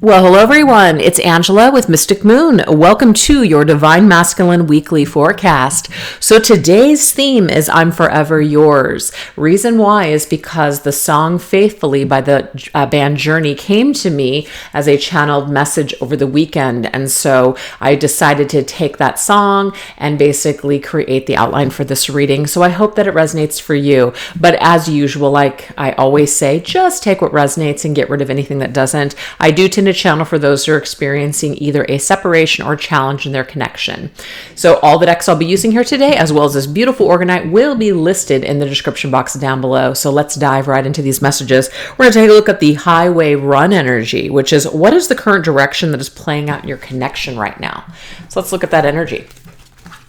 Well, hello everyone. It's Angela with Mystic Moon. Welcome to your Divine Masculine Weekly Forecast. So today's theme is I'm Forever Yours. Reason why is because the song Faithfully by the band Journey came to me as a channeled message over the weekend. And so I decided to take that song and basically create the outline for this reading. So I hope that it resonates for you. But as usual, like I always say, just take what resonates and get rid of anything that doesn't. I do tend to channel for those who are experiencing either a separation or challenge in their connection. So all the decks I'll be using here today, as well as this beautiful Orgonite, will be listed in the description box down below. So let's dive right into these messages. We're going to take a look at the highway run energy, which is what is the current direction that is playing out in your connection right now. So let's look at that energy.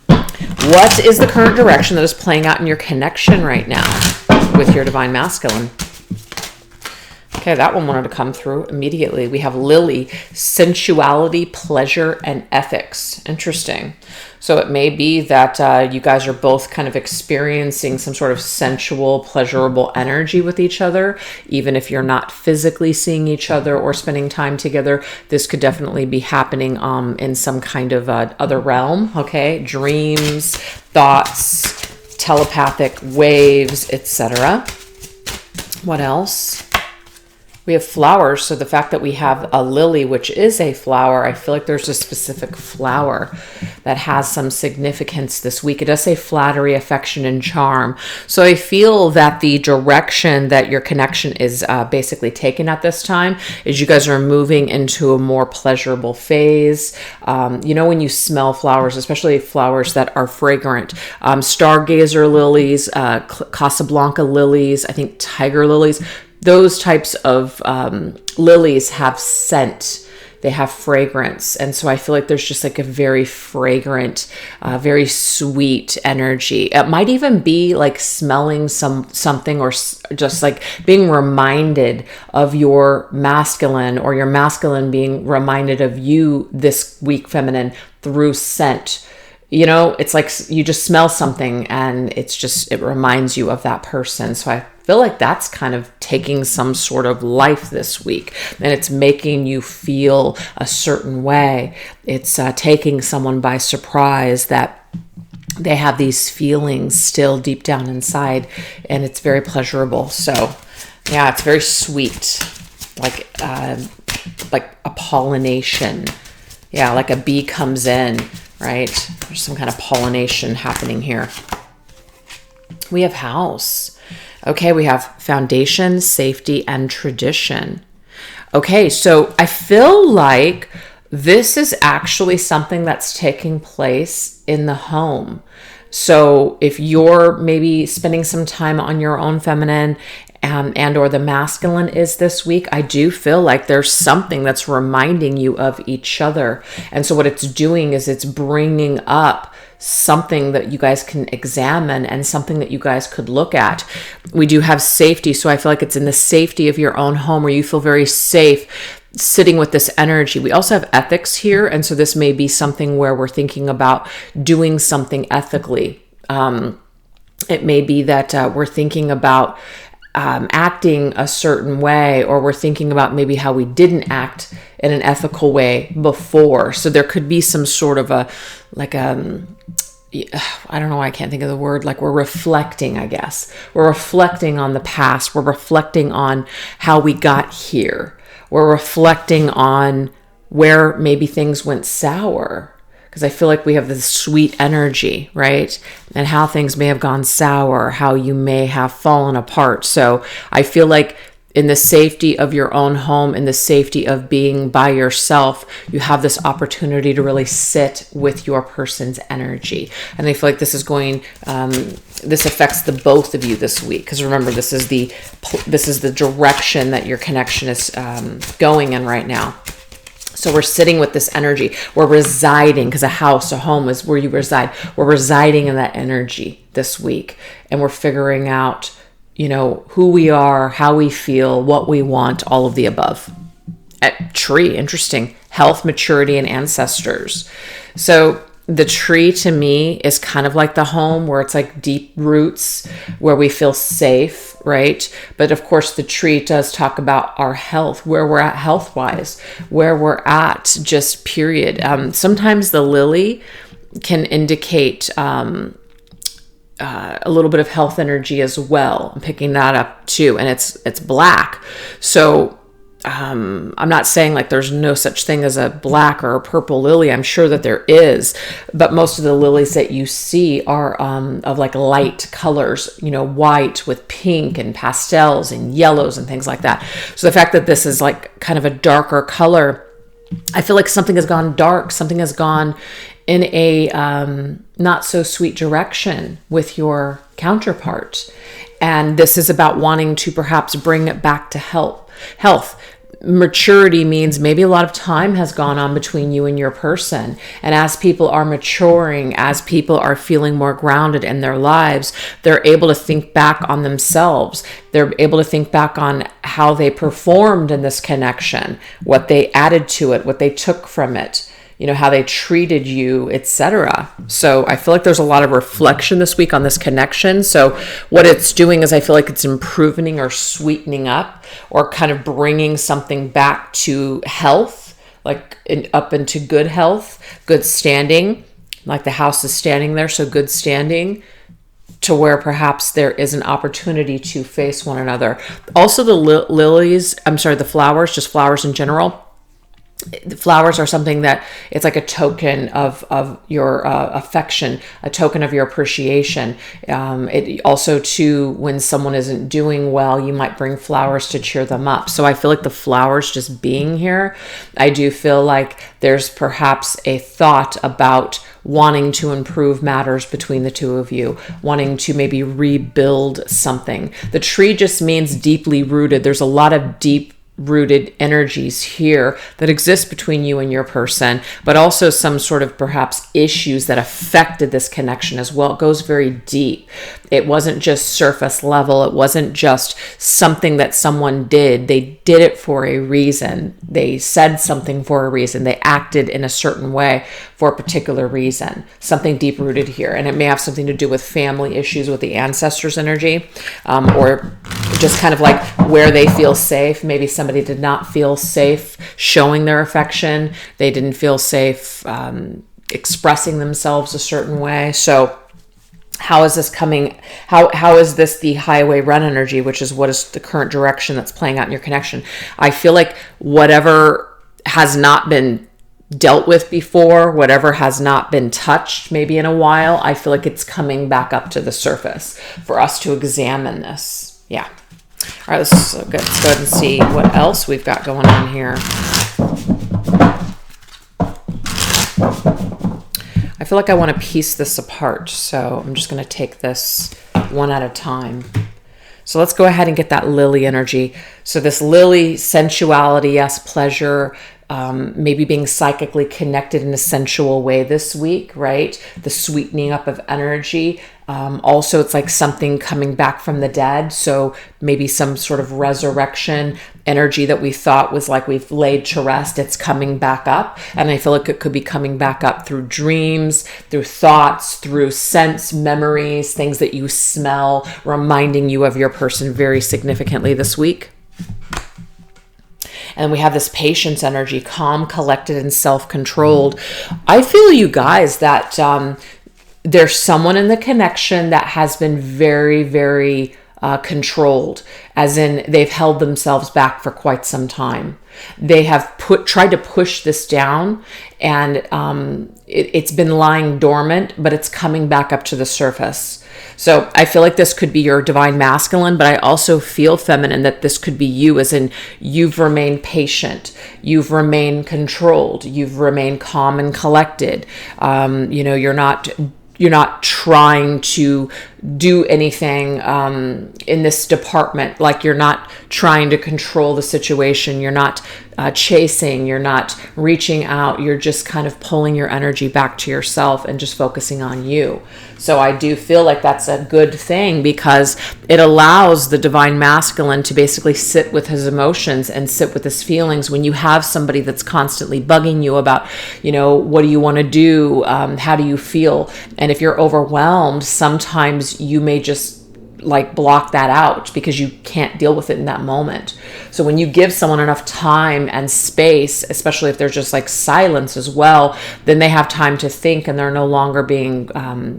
What is the current direction that is playing out in your connection right now with your Divine Masculine? Okay, that one wanted to come through immediately. We have Lily, sensuality, pleasure, and ethics. Interesting. So it may be that you guys are both kind of experiencing some sort of sensual, pleasurable energy with each other. Even if you're not physically seeing each other or spending time together, this could definitely be happening in some kind of other realm, okay? Dreams, thoughts, telepathic waves, etc. What else? We have flowers, so the fact that we have a lily, which is a flower, I feel like there's a specific flower that has some significance this week. It does say flattery, affection, and charm. So I feel that the direction that your connection is basically taken at this time is you guys are moving into a more pleasurable phase. You know, when you smell flowers, especially flowers that are fragrant, stargazer lilies, Casablanca lilies, I think tiger lilies, those types of lilies have scent, they have fragrance. And so I feel like there's just like a very fragrant, very sweet energy. It might even be like smelling something or just like being reminded of your masculine, or your masculine being reminded of you this week, feminine, through scent. You know, it's like you just smell something and it reminds you of that person. So I feel like that's kind of taking some sort of life this week, and it's making you feel a certain way. It's taking someone by surprise that they have these feelings still deep down inside, and it's very pleasurable. So yeah, it's very sweet, like a pollination. Yeah, like a bee comes in, right? There's some kind of pollination happening here. We have house. Okay, we have foundation, safety, and tradition. Okay, so I feel like this is actually something that's taking place in the home. So if you're maybe spending some time on your own feminine and or the masculine is this week, I do feel like there's something that's reminding you of each other. And so what it's doing is it's bringing up something that you guys can examine and something that you guys could look at. We do have safety, so I feel like it's in the safety of your own home where you feel very safe sitting with this energy. We also have ethics here, and so this may be something where we're thinking about doing something ethically. It may be that we're thinking about acting a certain way, or we're thinking about maybe how we didn't act in an ethical way before. So there could be some sort of I don't know, I can't think of the word, like we're reflecting, I guess. We're reflecting on the past. We're reflecting on how we got here. We're reflecting on where maybe things went sour. Because I feel like we have this sweet energy, right? And how things may have gone sour, how you may have fallen apart. So I feel like in the safety of your own home, in the safety of being by yourself, you have this opportunity to really sit with your person's energy. And I feel like this is this affects the both of you this week. Because remember, this is the direction that your connection is going in right now. So we're sitting with this energy. We're residing, because a house, a home is where you reside. We're residing in that energy this week. And we're figuring out, you know, who we are, how we feel, what we want, all of the above. Tree, interesting. Health, maturity, and ancestors. So the tree to me is kind of like the home, where it's like deep roots, where we feel safe, right? But of course, the tree does talk about our health, where we're at health wise, where we're at, just period. Sometimes the lily can indicate a little bit of health energy as well. I'm picking that up too, and it's black. So I'm not saying like there's no such thing as a black or a purple lily. I'm sure that there is, but most of the lilies that you see are of like light colors, white with pink and pastels and yellows and things like that. So the fact that this is like kind of a darker color, I feel like something has gone dark, something has gone in a not so sweet direction with your counterpart. And this is about wanting to perhaps bring it back to health. Maturity means maybe a lot of time has gone on between you and your person. And as people are maturing, as people are feeling more grounded in their lives, they're able to think back on themselves. They're able to think back on how they performed in this connection, what they added to it, what they took from it, how they treated you, etc. So I feel like there's a lot of reflection this week on this connection. So what it's doing is I feel like it's improving or sweetening up, or kind of bringing something back to health, like up into good health, good standing, like the house is standing there. So good standing, to where perhaps there is an opportunity to face one another. Also the flowers, just flowers in general. The flowers are something that it's like a token of your affection, a token of your appreciation. It also too, when someone isn't doing well, you might bring flowers to cheer them up. So I feel like the flowers just being here, I do feel like there's perhaps a thought about wanting to improve matters between the two of you, wanting to maybe rebuild something. The tree just means deeply rooted. There's a lot of deep rooted energies here that exist between you and your person, but also some sort of perhaps issues that affected this connection as well. It goes very deep. It wasn't just surface level. It wasn't just something that someone did. They did it for a reason. They said something for a reason. They acted in a certain way for a particular reason. Something deep rooted here. And it may have something to do with family issues with the ancestors' energy, or just kind of like where they feel safe. Maybe somebody did not feel safe showing their affection. They didn't feel safe expressing themselves a certain way. So how is this coming? How is this the highway run energy, which is what is the current direction that's playing out in your connection? I feel like whatever has not been dealt with before, whatever has not been touched maybe in a while, I feel like it's coming back up to the surface for us to examine this. Yeah. All right, let's go ahead and see what else we've got going on here. I feel like I want to piece this apart, so I'm just going to take this one at a time. So let's go ahead and get that lily energy. So this lily, sensuality, yes, pleasure, maybe being psychically connected in a sensual way this week, right? The sweetening up of energy. Also, it's like something coming back from the dead. So maybe some sort of resurrection energy that we thought was like we've laid to rest. It's coming back up. And I feel like it could be coming back up through dreams, through thoughts, through sense, memories, things that you smell, reminding you of your person very significantly this week. And we have this patience energy, calm, collected, and self-controlled. I feel, you guys, that there's someone in the connection that has been very, very controlled, as in they've held themselves back for quite some time. They have tried to push this down, and it's been lying dormant, but it's coming back up to the surface. So I feel like this could be your divine masculine, but I also feel feminine, that this could be you, as in you've remained patient, you've remained controlled, you've remained calm and collected. You're not trying to do anything in this department. Like, you're not trying to control the situation. You're not chasing, you're not reaching out, you're just kind of pulling your energy back to yourself and just focusing on you. So I do feel like that's a good thing, because it allows the divine masculine to basically sit with his emotions and sit with his feelings. When you have somebody that's constantly bugging you about, what do you want to do? How do you feel? And if you're overwhelmed, sometimes you may just block that out because you can't deal with it in that moment. So when you give someone enough time and space, especially if there's just silence as well, then they have time to think, and they're no longer being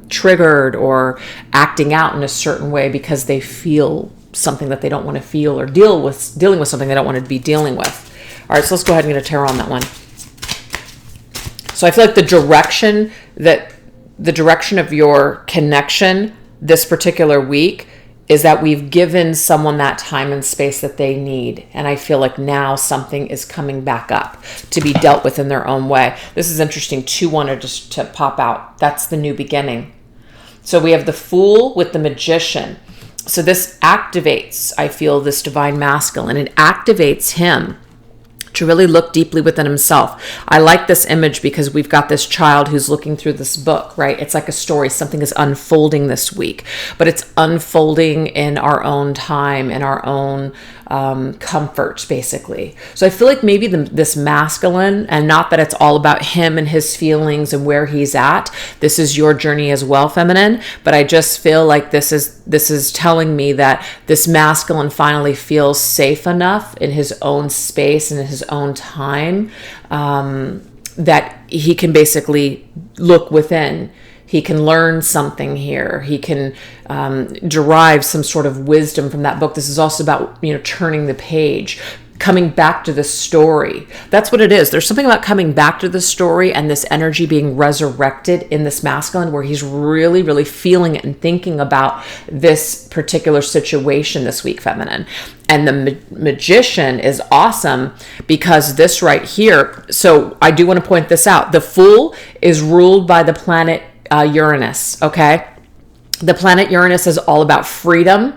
triggered or acting out in a certain way because they feel something that they don't want to feel, or dealing with something they don't want to be dealing with. All right, so let's go ahead and get a tarot on that one. So I feel like the direction of your connection this particular week is that we've given someone that time and space that they need. And I feel like now something is coming back up to be dealt with in their own way. This is interesting. 2 wanted just to pop out. That's the new beginning. So we have the Fool with the Magician. So this activates, I feel, this divine masculine. It activates him to really look deeply within himself. I like this image because we've got this child who's looking through this book, right? It's like a story. Something is unfolding this week, but it's unfolding in our own time, in our own comfort, basically. So I feel like maybe this masculine, and not that it's all about him and his feelings and where he's at. This is your journey as well, feminine. But I just feel like this is telling me that this masculine finally feels safe enough in his own space and in his own time, that he can basically look within. He can learn something here. He can derive some sort of wisdom from that book. This is also about, turning the page, coming back to the story. That's what it is. There's something about coming back to the story and this energy being resurrected in this masculine, where he's really, really feeling it and thinking about this particular situation this week, feminine. And the Magician is awesome because this right here, so I do want to point this out. The Fool is ruled by the planet Uranus, okay? The planet Uranus is all about freedom,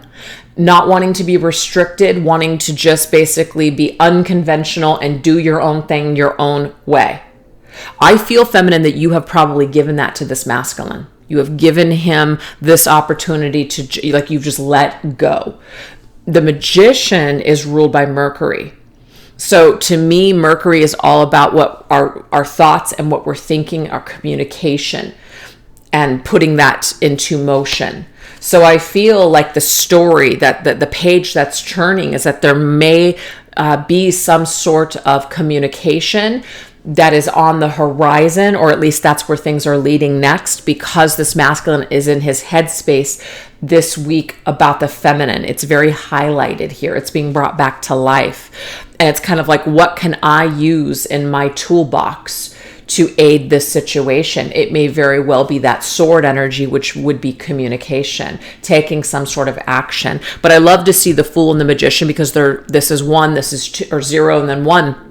not wanting to be restricted, wanting to just basically be unconventional and do your own thing your own way. I feel, feminine, that you have probably given that to this masculine. You have given him this opportunity to, you've just let go. The Magician is ruled by Mercury. So to me, Mercury is all about what our thoughts and what we're thinking, our communication, and putting that into motion. So I feel like the story, that the page that's churning, is that there may be some sort of communication that is on the horizon, or at least that's where things are leading next, because this masculine is in his headspace this week about the feminine. It's very highlighted here. It's being brought back to life. And it's kind of like, what can I use in my toolbox to aid this situation? It may very well be that sword energy, which would be communication, taking some sort of action. But I love to see the Fool and the Magician, because this is 1, this is 2, or 0, and then 1.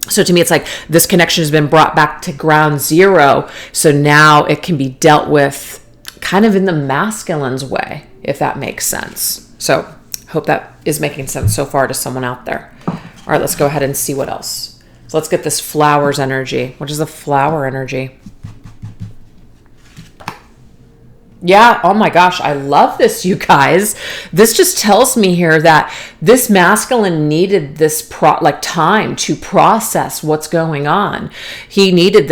So to me, it's like this connection has been brought back to ground zero. So now it can be dealt with kind of in the masculine's way, if that makes sense. So hope that is making sense so far to someone out there. All right, let's go ahead and see what else. So let's get this Flowers energy. What is the flower energy? Yeah, oh my gosh, I love this, you guys. This just tells me here that this masculine needed this time to process what's going on. He needed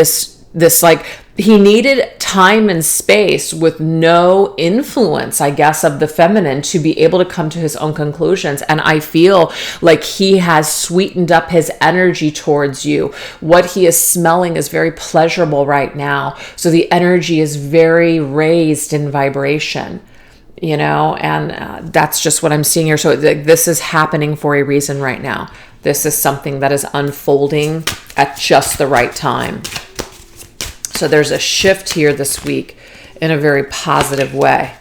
he needed time and space with no influence, I guess, of the feminine to be able to come to his own conclusions. And I feel like he has sweetened up his energy towards you. What he is smelling is very pleasurable right now. So the energy is very raised in vibration, and that's just what I'm seeing here. So this is happening for a reason right now. This is something that is unfolding at just the right time. So there's a shift here this week in a very positive way.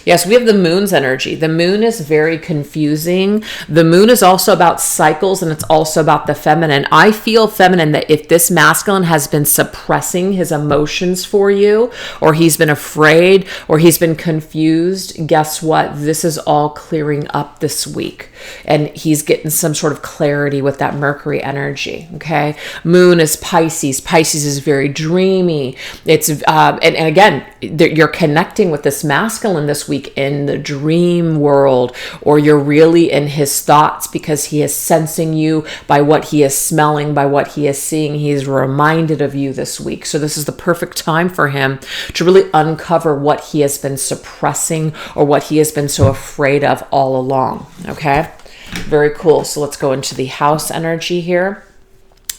Yes, we have the moon's energy. The moon is very confusing. The moon is also about cycles, and it's also about the feminine. I feel feminine that if this masculine has been suppressing his emotions for you, or he's been afraid, or he's been confused, guess what? This is all clearing up this week. And he's getting some sort of clarity with that Mercury energy. Okay. Moon is Pisces. Pisces is very dreamy. It's, and again, you're connecting with this masculine this week in the dream world, or you're really in his thoughts because he is sensing you by what he is smelling, by what he is seeing. He's reminded of you this week. So this is the perfect time for him to really uncover what he has been suppressing or what he has been so afraid of all along. Okay. Very cool. So let's go into the house energy here.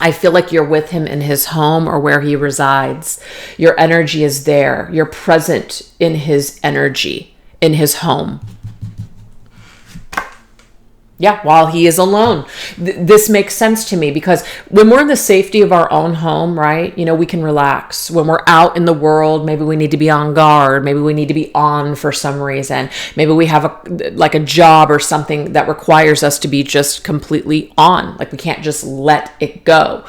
I feel like you're with him in his home or where he resides. Your energy is there. You're present in his energy, in his home. Yeah, while he is alone. This makes sense to me because when we're in the safety of our own home, right, we can relax. When we're out in the world, maybe we need to be on guard. Maybe we need to be on for some reason. Maybe we have a job or something that requires us to be just completely on. Like we can't just let it go.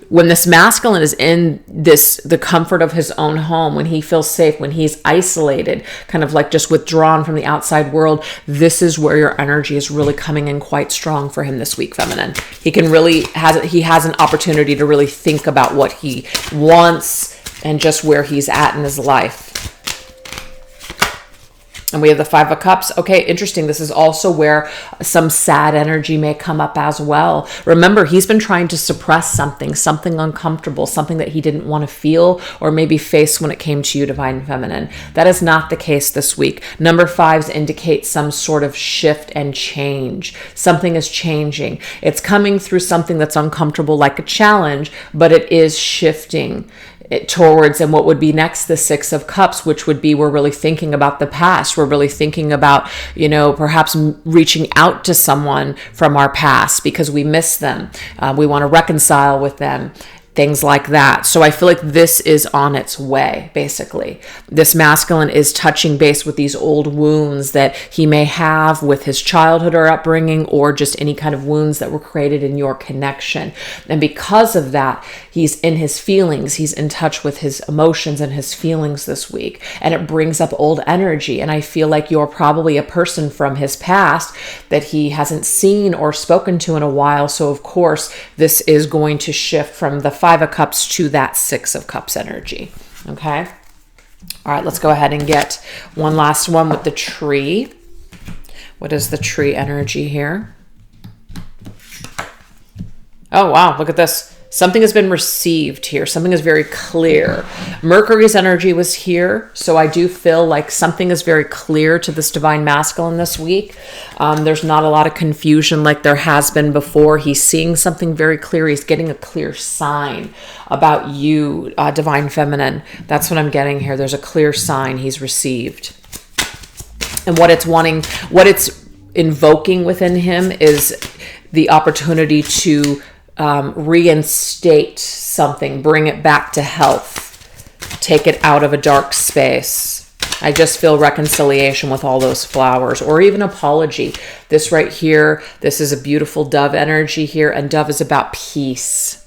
When this masculine is in the comfort of his own home, when he feels safe, when he's isolated, kind of like just withdrawn from the outside world, this is where your energy is really coming in quite strong for him this week, feminine. He has an opportunity to really think about what he wants and just where he's at in his life. And we have the Five of Cups. Okay, interesting. This is also where some sad energy may come up as well. Remember, he's been trying to suppress something uncomfortable, something that he didn't want to feel or maybe face when it came to you, Divine Feminine. That is not the case this week. Number fives indicate some sort of shift and change. Something is changing. It's coming through something that's uncomfortable, like a challenge, but it is shifting towards, and what would be next, the Six of Cups, which would be, we're really thinking about the past. We're really thinking about, perhaps reaching out to someone from our past because we miss them. We want to reconcile with them. Things like that. So I feel like this is on its way, basically. This masculine is touching base with these old wounds that he may have with his childhood or upbringing, or just any kind of wounds that were created in your connection. And because of that, he's in his feelings. He's in touch with his emotions and his feelings this week. And it brings up old energy. And I feel like you're probably a person from his past that he hasn't seen or spoken to in a while. So of course, this is going to shift from the Five of Cups to that Six of Cups energy. Okay. All right, let's go ahead and get one last one with the tree. What is the tree energy here? Oh, wow. Look at this. Something has been received here. Something is very clear. Mercury's energy was here. So I do feel like something is very clear to this divine masculine this week. There's not a lot of confusion like there has been before. He's seeing something very clear. He's getting a clear sign about you, divine feminine. That's what I'm getting here. There's a clear sign he's received. And what it's invoking within him is the opportunity to reinstate something, bring it back to health, take it out of a dark space. I just feel reconciliation with all those flowers, or even apology. This right here, this is a beautiful dove energy here, and dove is about peace.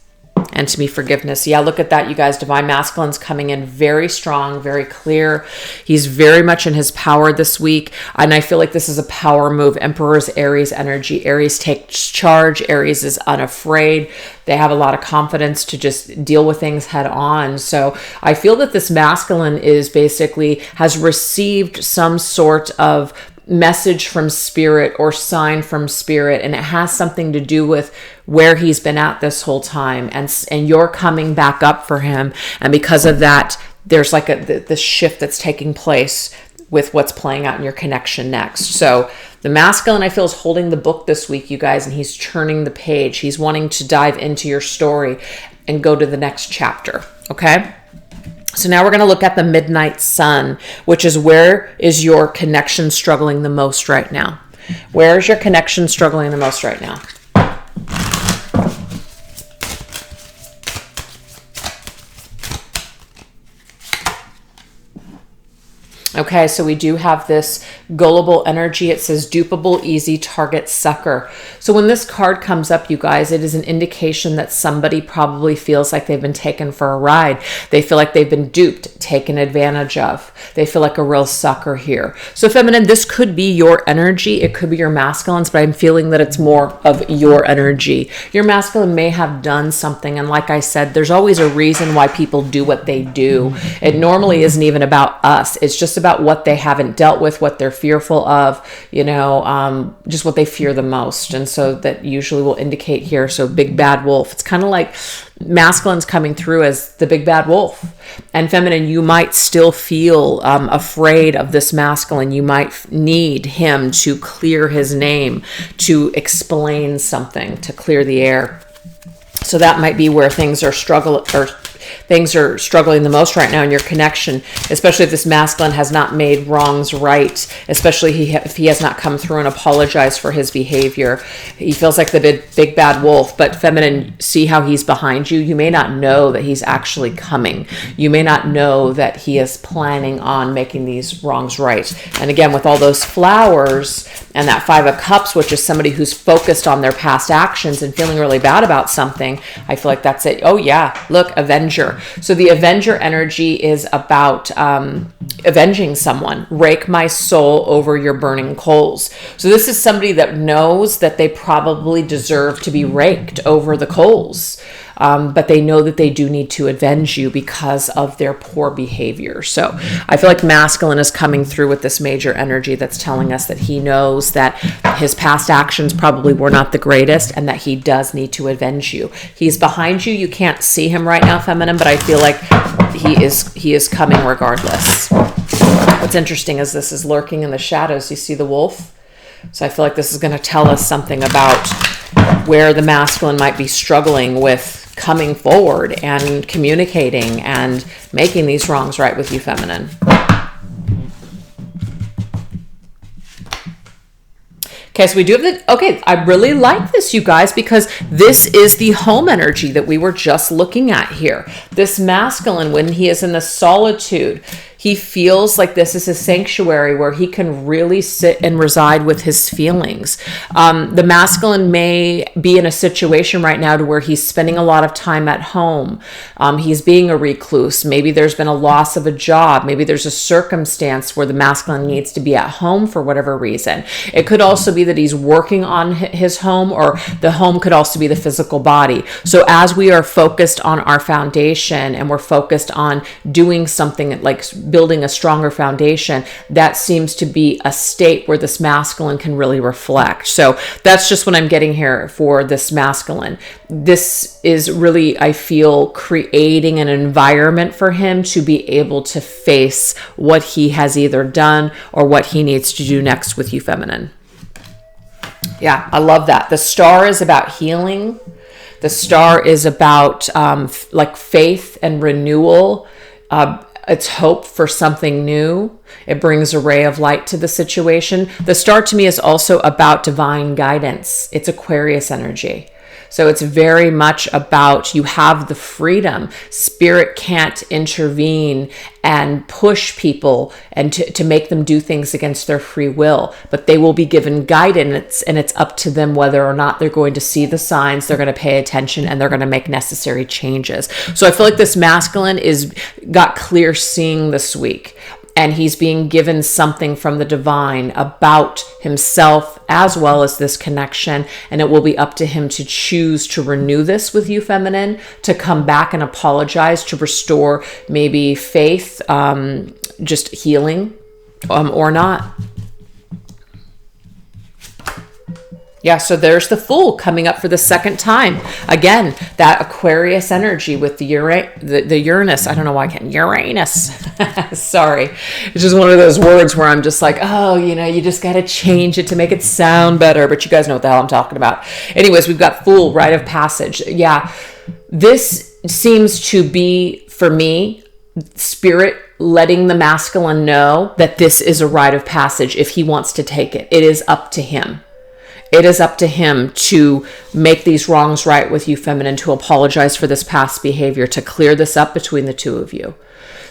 And to me, forgiveness. Yeah, look at that, you guys. Divine masculine's coming in very strong, very clear. He's very much in his power this week. And I feel like this is a power move. Emperor's Aries energy. Aries takes charge. Aries is unafraid. They have a lot of confidence to just deal with things head on. So I feel that this masculine has received some sort of message from spirit or sign from spirit, and it has something to do with where he's been at this whole time, and you're coming back up for him, and because of that, there's like this shift that's taking place with what's playing out in your connection next. So the masculine, I feel, is holding the book this week, you guys, and he's turning the page. He's wanting to dive into your story and go to the next chapter. Okay. So now we're going to look at the midnight sun, which is, where is your connection struggling the most right now? Where is your connection struggling the most right now? Okay, so we do have this gullible energy. It says dupable, easy target, sucker. So when this card comes up, you guys, it is an indication that somebody probably feels like they've been taken for a ride. They feel like they've been duped, taken advantage of. They feel like a real sucker here. So feminine, this could be your energy. It could be your masculines, but I'm feeling that it's more of your energy. Your masculine may have done something. And like I said, there's always a reason why people do what they do. It normally isn't even about us. It's just about what they haven't dealt with, what they're fearful of, just what they fear the most. And so that usually will indicate here. So big bad wolf. It's kind of like masculine's coming through as the big bad wolf. And feminine, you might still feel afraid of this masculine. You might need him to clear his name, to explain something, to clear the air. So that might be where things are struggling the most right now in your connection, especially if this masculine has not made wrongs right, especially if he has not come through and apologized for his behavior. He feels like the big bad wolf, but feminine, see how he's behind you. You may not know that he's actually coming. You may not know that he is planning on making these wrongs right. And again, with all those flowers and that 5 of Cups, which is somebody who's focused on their past actions and feeling really bad about something, I feel like that's it. Oh yeah, look, Avenger. So the Avenger energy is about avenging someone. Rake my soul over your burning coals. So this is somebody that knows that they probably deserve to be raked over the coals. But they know that they do need to avenge you because of their poor behavior. So I feel like masculine is coming through with this major energy that's telling us that he knows that his past actions probably were not the greatest and that he does need to avenge you. He's behind you. You can't see him right now, feminine, but I feel like he is coming regardless. What's interesting is this is lurking in the shadows. You see the wolf? So I feel like this is going to tell us something about where the masculine might be struggling with coming forward and communicating and making these wrongs right with you, feminine. Okay, so we do have I really like this, you guys, because this is the home energy that we were just looking at here. This masculine, when he is in the solitude, he feels like this is a sanctuary where he can really sit and reside with his feelings. The masculine may be in a situation right now to where he's spending a lot of time at home. He's being a recluse. Maybe there's been a loss of a job. Maybe there's a circumstance where the masculine needs to be at home for whatever reason. It could also be that he's working on his home, or the home could also be the physical body. So as we are focused on our foundation and we're focused on doing something like building a stronger foundation, that seems to be a state where this masculine can really reflect. So that's just what I'm getting here for this masculine. This is really, I feel, creating an environment for him to be able to face what he has either done or what he needs to do next with you, feminine. Yeah, I love that. The star is about healing. The star is about like faith and renewal. It's hope for something new. It brings a ray of light to the situation. The star to me is also about divine guidance. It's Aquarius energy. So it's very much about you have the freedom. Spirit can't intervene and push people and to make them do things against their free will, but they will be given guidance, and it's up to them whether or not they're going to see the signs, they're going to pay attention, and they're going to make necessary changes. So I feel like this masculine got clear seeing this week. And he's being given something from the divine about himself as well as this connection. And it will be up to him to choose to renew this with you, feminine, to come back and apologize, to restore maybe faith, just healing, or not. Yeah, so there's the Fool coming up for the second time. Again, that Aquarius energy with the Uranus. I don't know why I can't. Uranus. Sorry. It's just one of those words where I'm just like, oh, you just got to change it to make it sound better. But you guys know what the hell I'm talking about. Anyways, we've got Fool, rite of passage. Yeah, this seems to be, for me, Spirit letting the masculine know that this is a rite of passage if he wants to take it. It is up to him. It is up to him to make these wrongs right with you, feminine, to apologize for this past behavior, to clear this up between the two of you.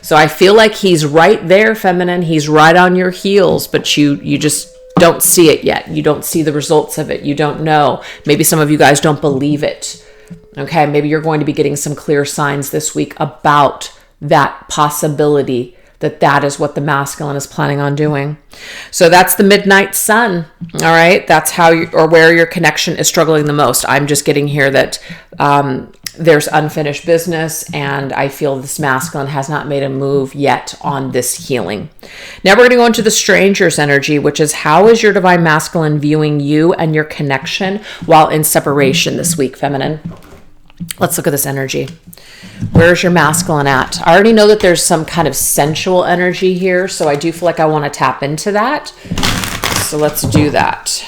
So I feel like he's right there, feminine. He's right on your heels, but you just don't see it yet. You don't see the results of it. You don't know. Maybe some of you guys don't believe it. Okay, maybe you're going to be getting some clear signs this week about that possibility that is what the masculine is planning on doing. So that's the midnight sun. All right, that's how or where your connection is struggling the most. I'm just getting here that there's unfinished business, and I feel this masculine has not made a move yet on this healing. Now we're going to go into the stranger's energy, which is how is your divine masculine viewing you and your connection while in separation this week, feminine? Let's look at this energy. Where's your masculine at? I already know that there's some kind of sensual energy here, so I do feel like I want to tap into that. So let's do that.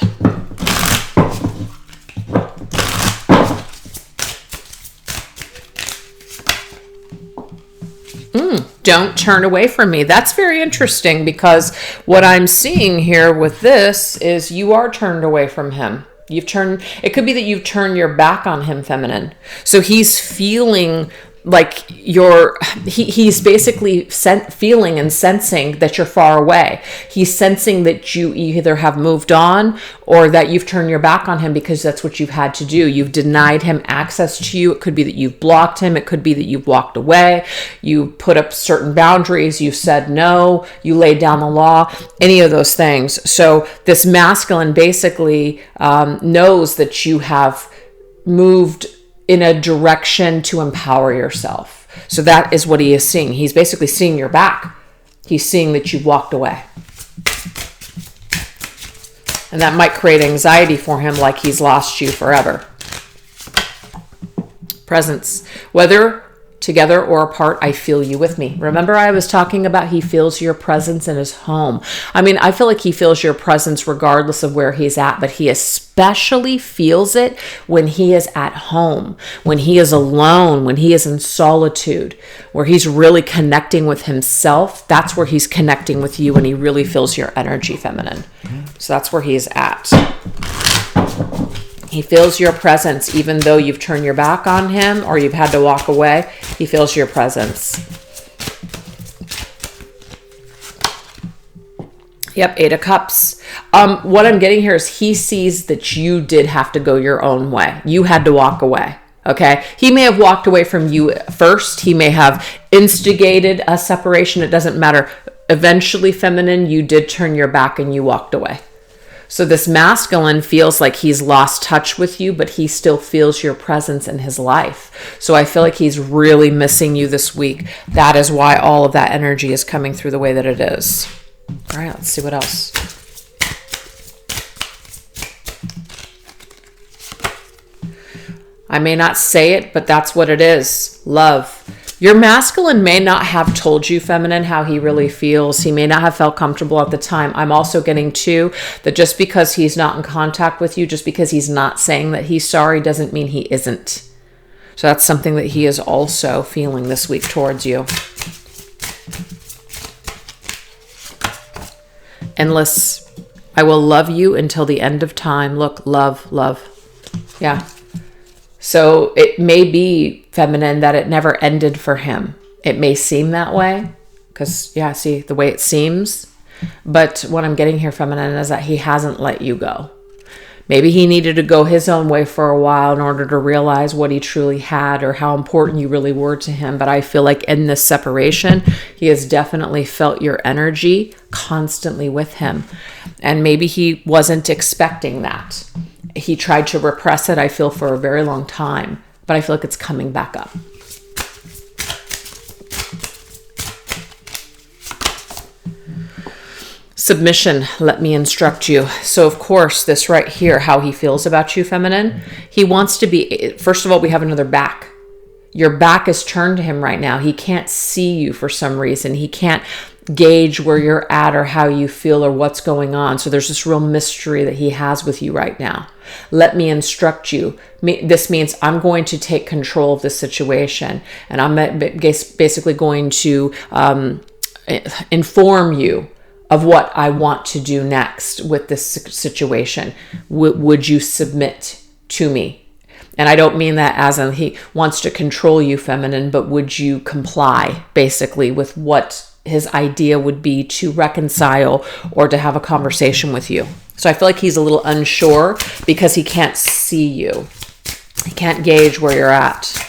Don't turn away from me. That's very interesting, because what I'm seeing here with this is you are turned away from him. It could be that you've turned your back on him, feminine. So he's feeling like he's basically feeling and sensing that you're far away. He's sensing that you either have moved on or that you've turned your back on him because that's what you've had to do. You've denied him access to you. It could be that you've blocked him. It could be that you've walked away. You put up certain boundaries. You said no. You laid down the law. Any of those things. So this masculine basically knows that you have moved in a direction to empower yourself. So that is what he is seeing. He's basically seeing your back. He's seeing that you've walked away. And that might create anxiety for him, like he's lost you forever. Presence. Whether together or apart, I feel you with me. Remember, I was talking about he feels your presence in his home. I mean, I feel like he feels your presence regardless of where he's at, but he especially feels it when he is at home, when he is alone, when he is in solitude, where he's really connecting with himself. That's where he's connecting with you, and he really feels your energy, feminine. So that's where he's at. He feels your presence, even though you've turned your back on him or you've had to walk away. He feels your presence. Yep, 8 of Cups. What I'm getting here is he sees that you did have to go your own way. You had to walk away. Okay. He may have walked away from you first. He may have instigated a separation. It doesn't matter. Eventually, feminine, you did turn your back and you walked away. So this masculine feels like he's lost touch with you, but he still feels your presence in his life. So I feel like he's really missing you this week. That is why all of that energy is coming through the way that it is. All right, let's see what else. I may not say it, but that's what it is. Love. Your masculine may not have told you, feminine, how he really feels. He may not have felt comfortable at the time. I'm also getting too that just because he's not in contact with you, just because he's not saying that he's sorry, doesn't mean he isn't. So that's something that he is also feeling this week towards you. Endless. I will love you until the end of time. Look, love, love. Yeah. So it may be, feminine, that it never ended for him. It may seem that way because, yeah, see the way it seems. But what I'm getting here, feminine, is that he hasn't let you go. Maybe he needed to go his own way for a while in order to realize what he truly had or how important you really were to him. But I feel like in this separation, he has definitely felt your energy constantly with him. And maybe he wasn't expecting that. He tried to repress it, I feel, for a very long time, but I feel like it's coming back up. Submission, let me instruct you. So, of course, this right here, how he feels about you, feminine, he wants to be, first of all, we have another back. Your back is turned to him right now. He can't see you for some reason. He can't gauge where you're at or how you feel or what's going on. So there's this real mystery that he has with you right now. Let me instruct you. This means I'm going to take control of this situation, and I'm basically going to inform you of what I want to do next with this situation. Would you submit to me? And I don't mean that as in he wants to control you, feminine, but would you comply basically with what his idea would be to reconcile or to have a conversation with you? So I feel like he's a little unsure because he can't see you. He can't gauge where you're at.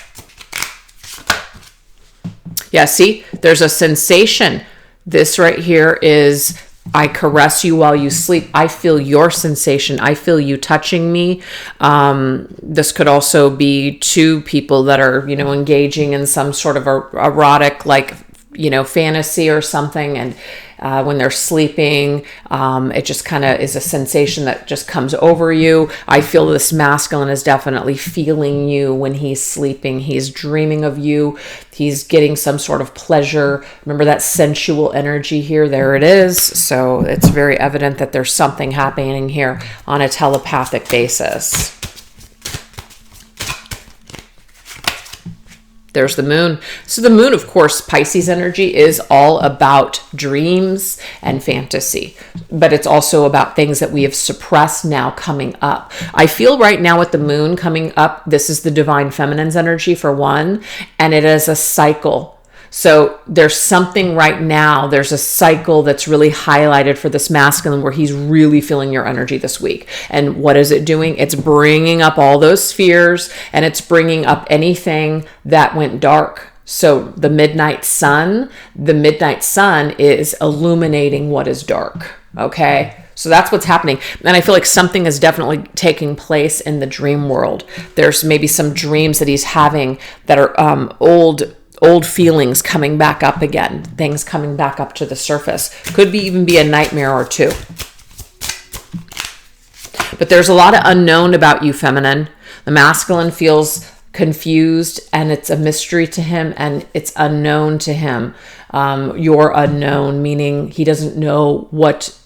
Yeah, see, there's a sensation. This right here is, I caress you while you sleep. I feel your sensation. I feel you touching me. This could also be two people that are, engaging in some sort of erotic, fantasy or something. And when they're sleeping, it just kind of is a sensation that just comes over you. I feel this masculine is definitely feeling you when he's sleeping. He's dreaming of you. He's getting some sort of pleasure. Remember that sensual energy here? There it is. So it's very evident that there's something happening here on a telepathic basis. There's the moon. So the moon, of course, Pisces energy is all about dreams and fantasy, but it's also about things that we have suppressed now coming up. I feel right now with the moon coming up, this is the divine feminine's energy for one, and it is a cycle. So there's something right now, there's a cycle that's really highlighted for this masculine where he's really feeling your energy this week. And what is it doing? It's bringing up all those fears, and it's bringing up anything that went dark. So the midnight sun is illuminating what is dark. Okay. So that's what's happening. And I feel like something is definitely taking place in the dream world. There's maybe some dreams that he's having that are old feelings coming back up again, things coming back up to the surface. Could even be a nightmare or two. But there's a lot of unknown about you, feminine. The masculine feels confused, and it's a mystery to him, and it's unknown to him. You're unknown, meaning he doesn't know what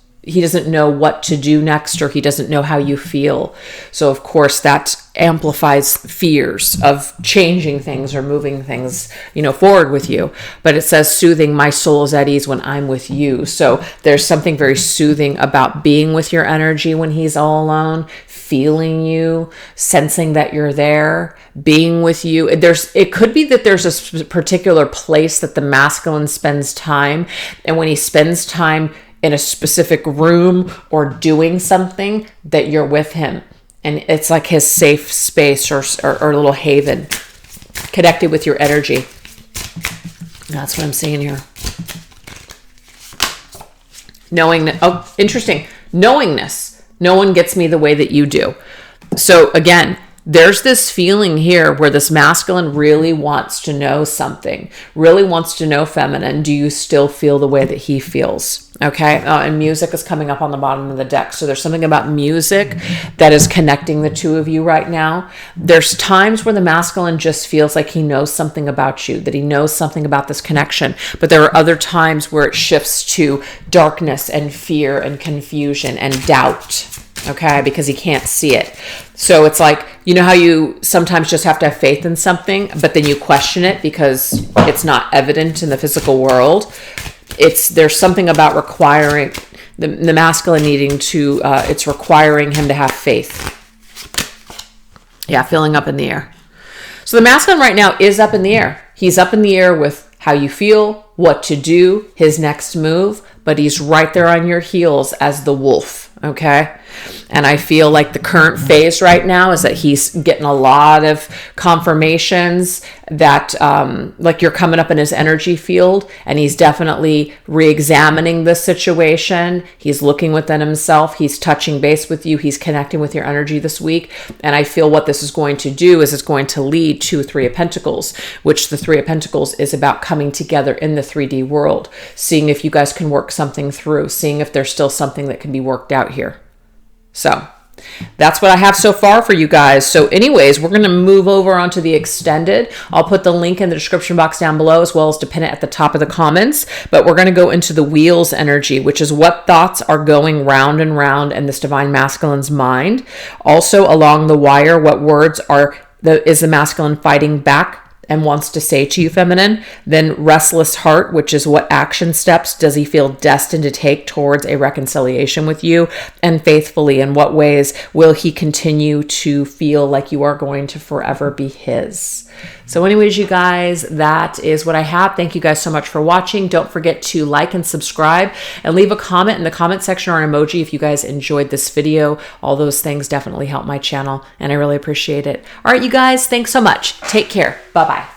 to do next, or he doesn't know how you feel. So of course that amplifies fears of changing things or moving things, forward with you. But it says soothing, my soul is at ease when I'm with you. So there's something very soothing about being with your energy when he's all alone, feeling you, sensing that you're there, being with you. It could be that there's a particular place that the masculine spends time, and when he spends time in a specific room or doing something, that you're with him, and it's like his safe space or little haven, connected with your energy. That's what I'm seeing here. Knowing that, interesting. Knowingness. No one gets me the way that you do. So again, there's this feeling here where this masculine really wants to know something, really wants to know, feminine, do you still feel the way that he feels? Okay. And music is coming up on the bottom of the deck. So there's something about music that is connecting the two of you right now. There's times where the masculine just feels like he knows something about you, that he knows something about this connection. But there are other times where it shifts to darkness and fear and confusion and doubt. Okay, because he can't see it. So it's like, how you sometimes just have to have faith in something, but then you question it because it's not evident in the physical world. There's something about requiring the masculine needing to, it's requiring him to have faith. Yeah, feeling up in the air. So the masculine right now is up in the air. He's up in the air with how you feel, what to do, his next move, but he's right there on your heels as the wolf. Okay. And I feel like the current phase right now is that he's getting a lot of confirmations that like you're coming up in his energy field, and he's definitely re-examining the situation. He's looking within himself. He's touching base with you. He's connecting with your energy this week. And I feel what this is going to do is it's going to lead to Three of Pentacles, which the Three of Pentacles is about coming together in the 3D world, seeing if you guys can work something through, seeing if there's still something that can be worked out here. So that's what I have so far for you guys. So anyways, we're going to move over onto the extended. I'll put the link in the description box down below, as well as to pin it at the top of the comments. But we're going to go into the wheels energy, which is what thoughts are going round and round in this divine masculine's mind. Also along the wire, what words is the masculine fighting back and wants to say to you, feminine, then restless heart, which is what action steps does he feel destined to take towards a reconciliation with you, and faithfully, in what ways will he continue to feel like you are going to forever be his. So anyways, you guys, that is what I have. Thank you guys so much for watching. Don't forget to like and subscribe and leave a comment in the comment section or an emoji if you guys enjoyed this video. All those things definitely help my channel and I really appreciate it. All right, you guys, thanks so much. Take care. Bye-bye.